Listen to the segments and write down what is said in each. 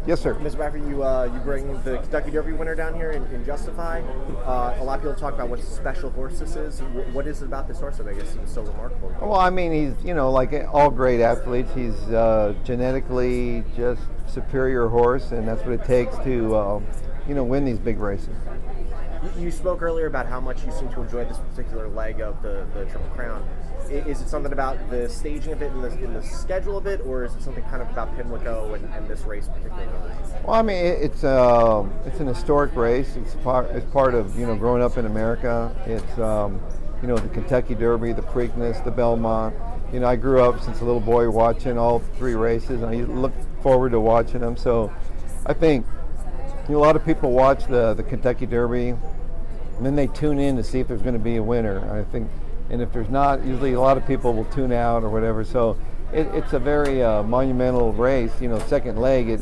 Yes, sir. Mr. Baffert, you bring the Kentucky Derby winner down here in Justify. A lot of people talk about what a special horse this is. What is it about this horse that I guess seems so remarkable? Well, I mean, he's, like all great athletes, he's genetically just superior horse, and that's what it takes to, win these big races. You spoke earlier about how much you seem to enjoy this particular leg of the Triple Crown. Is it something about the staging of it and the schedule of it, or is it something kind of about Pimlico and this race particularly? Well, I mean, it's an historic race. It's part of growing up in America. It's the Kentucky Derby, the Preakness, the Belmont. I grew up since a little boy watching all three races, and I look forward to watching them. So I think a lot of people watch the Kentucky Derby, and then they tune in to see if there's going to be a winner. I think, and if there's not, usually a lot of people will tune out or whatever. So it's a very monumental race. Second leg.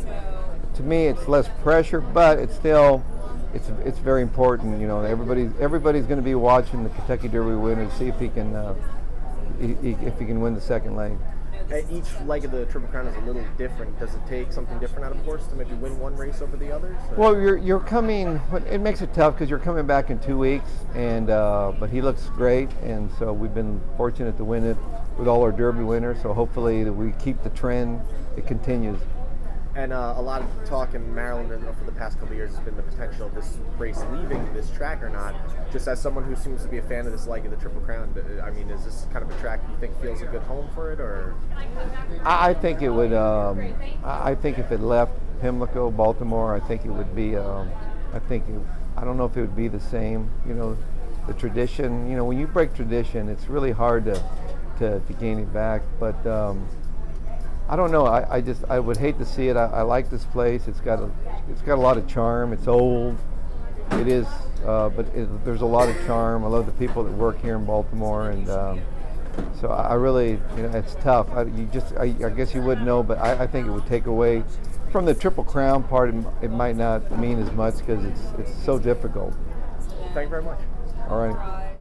To me, it's less pressure, but it's still it's very important. Everybody's going to be watching the Kentucky Derby winner to see if he can win the second leg. Each leg of the Triple Crown is a little different. Does it take something different out of a horse to maybe win one race over the others? Or? Well, you're coming. It makes it tough because you're coming back in 2 weeks, and but he looks great, and so we've been fortunate to win it with all our Derby winners. So hopefully that we keep the trend. It continues. And a lot of talk in Maryland for the past couple of years has been the potential of this race leaving this track or not. Just as someone who seems to be a fan of this leg of the Triple Crown, I mean, is this kind of a track you think feels a good home for it, or? I think it would. I think if it left Pimlico, Baltimore, I think it would be. I don't know if it would be the same. The tradition. When you break tradition, it's really hard to gain it back. But I don't know. I would hate to see it. I like this place. It's got a lot of charm. It's old. It is, but there's a lot of charm. I love the people that work here in Baltimore, and so I really, it's tough. I guess you wouldn't know, but I think it would take away from the Triple Crown part. It might not mean as much because it's so difficult. Thank you very much. All right.